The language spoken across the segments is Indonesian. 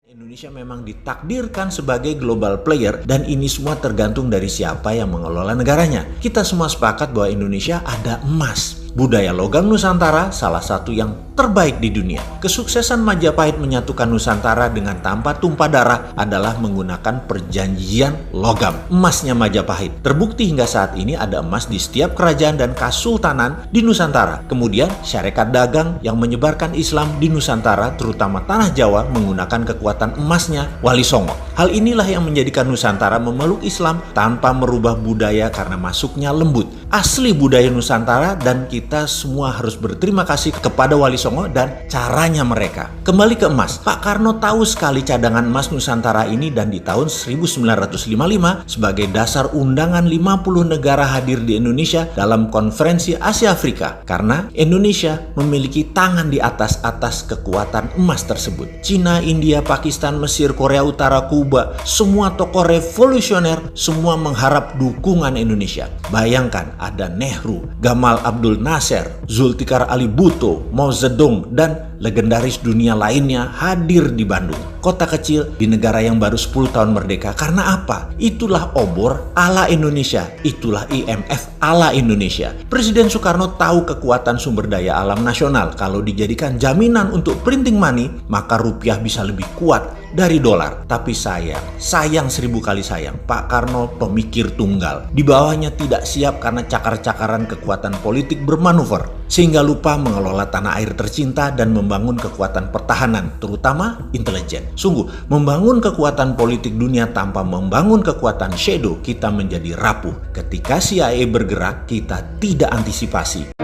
Indonesia memang ditakdirkan sebagai global player dan ini semua tergantung dari siapa yang mengelola negaranya. Kita semua sepakat bahwa Indonesia ada emas. Budaya logam Nusantara salah satu yang terbaik di dunia. Kesuksesan Majapahit menyatukan Nusantara dengan tanpa tumpah darah adalah menggunakan perjanjian logam. Emasnya Majapahit. Terbukti hingga saat ini ada emas di setiap kerajaan dan kasultanan di Nusantara. Kemudian syarikat dagang yang menyebarkan Islam di Nusantara, terutama tanah Jawa, menggunakan kekuatan emasnya Wali Songo. Hal inilah yang menjadikan Nusantara memeluk Islam tanpa merubah budaya karena masuknya lembut. Asli budaya Nusantara dan kita semua harus berterima kasih kepada Wali Songo dan caranya mereka. Kembali ke emas, Pak Karno tahu sekali cadangan emas Nusantara ini dan di tahun 1955 sebagai dasar undangan 50 negara hadir di Indonesia dalam konferensi Asia Afrika karena Indonesia memiliki tangan di atas kekuatan emas tersebut. Cina, India, Pakistan, Mesir, Korea Utara, Kuba, semua tokoh revolusioner semua mengharap dukungan Indonesia. Bayangkan ada Nehru, Gamal Abdul Nasser, Zulfikar Ali Bhutto, Mao Zedong, dan legendaris dunia lainnya hadir di Bandung. Kota kecil di negara yang baru 10 tahun merdeka. Karena apa? Itulah obor ala Indonesia. Itulah IMF ala Indonesia. Presiden Soekarno tahu kekuatan sumber daya alam nasional. Kalau dijadikan jaminan untuk printing money, maka rupiah bisa lebih kuat dari dolar. Tapi sayang 1000 kali sayang, Pak Karno pemikir tunggal. Di bawahnya tidak siap karena cakar-cakaran kekuatan politik bermanuver, sehingga lupa mengelola tanah air tercinta dan membangun kekuatan pertahanan, terutama intelijen. Sungguh, membangun kekuatan politik dunia tanpa membangun kekuatan shadow, kita menjadi rapuh. Ketika CIA bergerak, kita tidak antisipasi.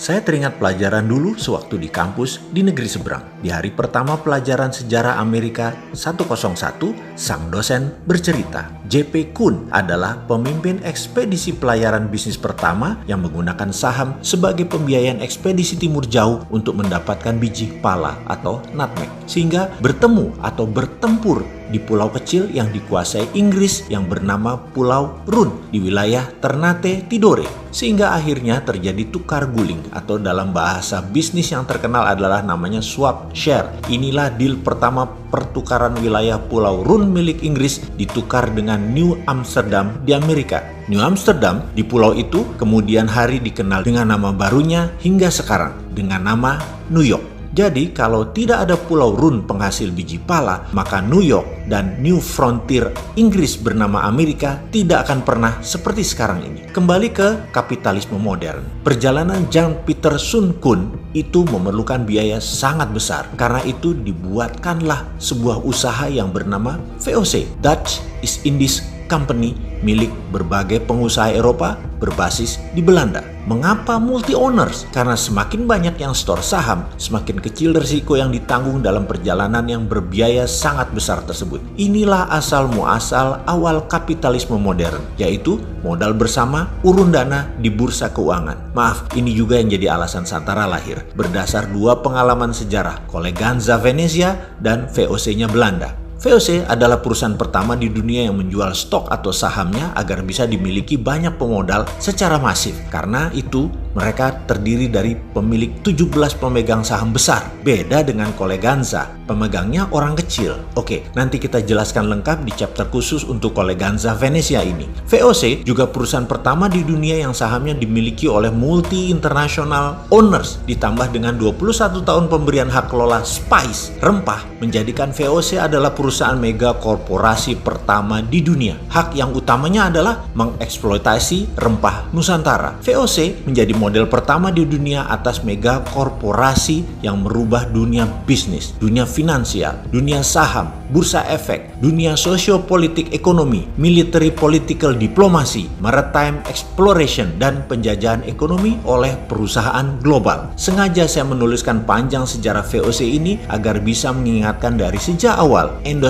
Saya teringat pelajaran dulu sewaktu di kampus di negeri seberang. Di hari pertama pelajaran sejarah Amerika 101, sang dosen bercerita, J.P. Kuhn adalah pemimpin ekspedisi pelayaran bisnis pertama yang menggunakan saham sebagai pembiayaan ekspedisi timur jauh untuk mendapatkan biji pala atau nutmeg. Sehingga bertemu atau bertempur di pulau kecil yang dikuasai Inggris yang bernama Pulau Run di wilayah Ternate Tidore. Sehingga akhirnya terjadi tukar guling atau dalam bahasa bisnis yang terkenal adalah namanya swap share. Inilah deal pertama pertukaran wilayah Pulau Run milik Inggris ditukar dengan New Amsterdam di Amerika. New Amsterdam di pulau itu kemudian hari dikenal dengan nama barunya hingga sekarang dengan nama New York. Jadi kalau tidak ada Pulau Run penghasil biji pala, maka New York dan New Frontier Inggris bernama Amerika tidak akan pernah seperti sekarang ini. Kembali ke kapitalisme modern. Perjalanan Jan Pieter Soen Koen itu memerlukan biaya sangat besar. Karena itu dibuatkanlah sebuah usaha yang bernama VOC, Dutch East Indies Company, milik berbagai pengusaha Eropa berbasis di Belanda. Mengapa multi-owners? Karena semakin banyak yang store saham, semakin kecil risiko yang ditanggung dalam perjalanan yang berbiaya sangat besar tersebut. Inilah asal muasal awal kapitalisme modern, yaitu modal bersama, urun dana di bursa keuangan. Maaf, ini juga yang jadi alasan Santara lahir, berdasar 2 pengalaman sejarah, Koleganza Venezia dan VOC-nya Belanda. VOC adalah perusahaan pertama di dunia yang menjual stok atau sahamnya agar bisa dimiliki banyak pemodal secara masif. Karena itu, mereka terdiri dari pemilik 17 pemegang saham besar. Beda dengan Koleganza, pemegangnya orang kecil. Oke, nanti kita jelaskan lengkap di chapter khusus untuk Koleganza Venezia ini. VOC juga perusahaan pertama di dunia yang sahamnya dimiliki oleh multi-international owners, ditambah dengan 21 tahun pemberian hak kelola spice, rempah, menjadikan VOC adalah perusahaan mega korporasi pertama di dunia. Hak yang utamanya adalah mengeksploitasi rempah Nusantara. VOC menjadi model pertama di dunia atas mega korporasi yang merubah dunia bisnis, dunia finansial, dunia saham, bursa efek, dunia sosiopolitik ekonomi, military political diplomasi, maritime exploration, dan penjajahan ekonomi oleh perusahaan global. Sengaja saya menuliskan panjang sejarah VOC ini agar bisa mengingatkan dari sejak awal Indonesia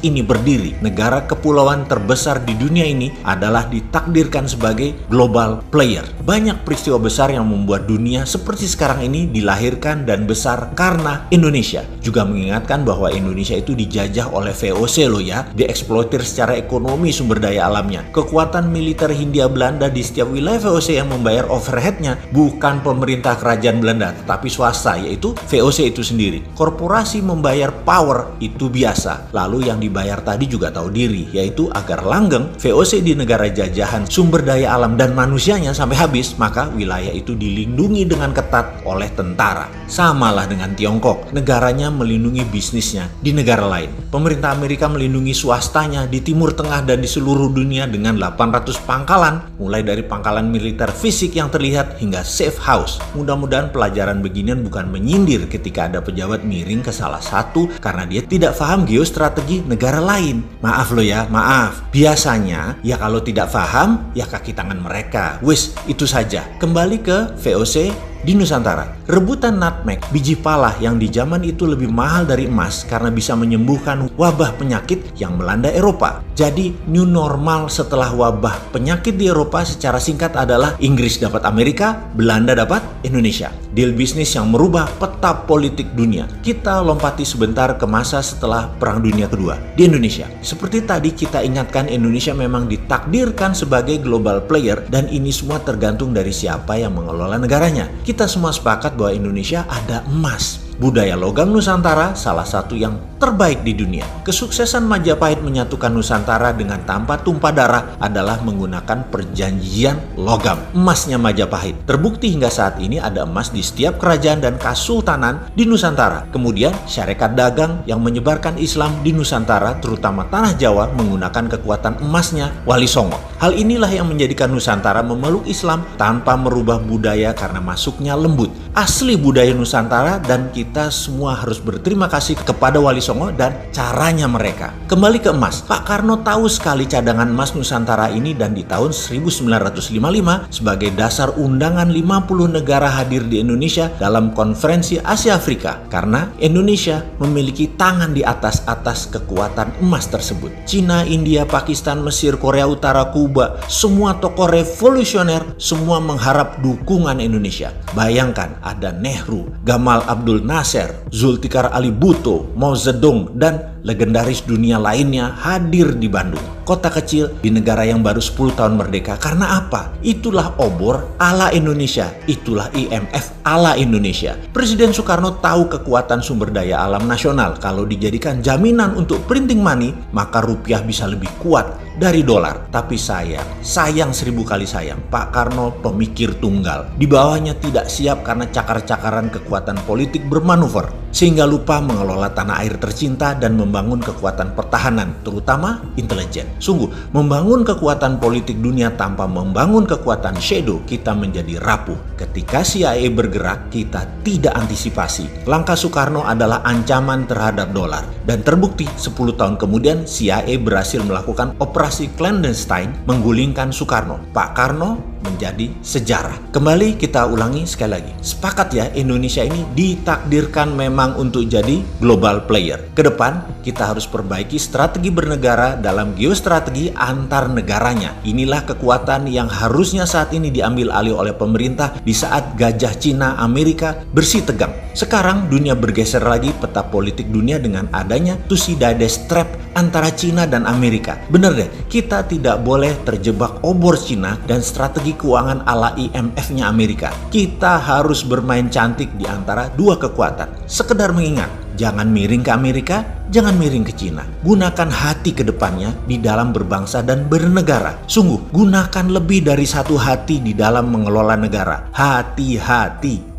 ini berdiri. Negara kepulauan terbesar di dunia ini adalah ditakdirkan sebagai global player. Banyak peristiwa peristiwa besar yang membuat dunia seperti sekarang ini dilahirkan dan besar karena Indonesia. Juga mengingatkan bahwa Indonesia itu dijajah oleh VOC loh ya, dieksploitir secara ekonomi sumber daya alamnya. Kekuatan militer Hindia Belanda di setiap wilayah VOC yang membayar overheadnya bukan pemerintah kerajaan Belanda, tetapi swasta, yaitu VOC itu sendiri. Korporasi membayar power itu biasa, lalu yang dibayar tadi juga tahu diri, yaitu agar langgeng VOC di negara jajahan sumber daya alam dan manusianya sampai habis, maka wilayah itu dilindungi dengan ketat oleh tentara. Samalah dengan Tiongkok, negaranya melindungi bisnisnya di negara lain. Pemerintah Amerika melindungi swastanya di Timur Tengah dan di seluruh dunia dengan 800 pangkalan, mulai dari pangkalan militer fisik yang terlihat hingga safe house. Mudah-mudahan pelajaran beginian bukan menyindir ketika ada pejabat miring ke salah satu karena dia tidak paham geostrategi negara lain. Maaf loh ya, maaf. Biasanya ya kalau tidak paham ya kaki tangan mereka. Wis, itu saja. Kembali ke VOC di Nusantara. Rebutan nutmeg, biji pala yang di zaman itu lebih mahal dari emas karena bisa menyembuhkan wabah penyakit yang melanda Eropa. Jadi new normal setelah wabah penyakit di Eropa secara singkat adalah Inggris dapat Amerika, Belanda dapat Indonesia. Deal bisnis yang merubah peta politik dunia. Kita lompati sebentar ke masa setelah Perang Dunia Kedua di Indonesia. Seperti tadi kita ingatkan, Indonesia memang ditakdirkan sebagai global player dan ini semua tergantung dari siapa yang mengelola negaranya. Kita semua sepakat bahwa Indonesia ada emas. Budaya logam Nusantara salah satu yang terbaik di dunia. Kesuksesan Majapahit menyatukan Nusantara dengan tanpa tumpah darah adalah menggunakan perjanjian logam. Emasnya Majapahit. Terbukti hingga saat ini ada emas di setiap kerajaan dan kasultanan di Nusantara. Kemudian syarikat dagang yang menyebarkan Islam di Nusantara, terutama tanah Jawa, menggunakan kekuatan emasnya Wali Songo. Hal inilah yang menjadikan Nusantara memeluk Islam tanpa merubah budaya karena masuknya lembut. Asli budaya Nusantara dan kita semua harus berterima kasih kepada Wali Songo dan caranya mereka. Kembali ke emas, Pak Karno tahu sekali cadangan emas Nusantara ini dan di tahun 1955 sebagai dasar undangan 50 negara hadir di Indonesia dalam konferensi Asia Afrika karena Indonesia memiliki tangan di atas kekuatan emas tersebut. Cina, India, Pakistan, Mesir, Korea Utara, Kuba, semua tokoh revolusioner semua mengharap dukungan Indonesia. Bayangkan ada Nehru, Gamal Abdul Nasser, Zulfikar Ali Bhutto, Mao Zedong, dan legendaris dunia lainnya hadir di Bandung. Kota kecil di negara yang baru 10 tahun merdeka. Karena apa? Itulah obor ala Indonesia. Itulah IMF ala Indonesia. Presiden Soekarno tahu kekuatan sumber daya alam nasional. Kalau dijadikan jaminan untuk printing money, maka rupiah bisa lebih kuat dari dolar. Tapi sayang 1000 kali sayang, Pak Karno pemikir tunggal. Di bawahnya tidak siap karena cakar-cakaran kekuatan politik bermanuver, sehingga lupa mengelola tanah air tercinta dan membangun kekuatan pertahanan, terutama intelijen. Sungguh, membangun kekuatan politik dunia tanpa membangun kekuatan shadow, kita menjadi rapuh. Ketika CIA bergerak, kita tidak antisipasi. Langkah Soekarno adalah ancaman terhadap dolar. Dan terbukti 10 tahun kemudian CIA berhasil melakukan operasi clandestine menggulingkan Soekarno. Pak Karno menjadi sejarah. Kembali kita ulangi sekali lagi. Sepakat ya, Indonesia ini ditakdirkan memang untuk jadi global player. Kedepan kita harus perbaiki strategi bernegara dalam geostrategi antar negaranya. Inilah kekuatan yang harusnya saat ini diambil alih oleh pemerintah di saat gajah Cina Amerika bersih tegang. Sekarang dunia bergeser lagi peta politik dunia dengan adanya Thucydides trap antara Cina dan Amerika. Bener deh, kita tidak boleh terjebak obor Cina dan strategi keuangan ala IMF-nya Amerika. Kita harus bermain cantik di antara dua kekuatan. Sekedar mengingat, jangan miring ke Amerika, jangan miring ke Cina. Gunakan hati ke depannya di dalam berbangsa dan bernegara. Sungguh, gunakan lebih dari satu hati di dalam mengelola negara. Hati-hati.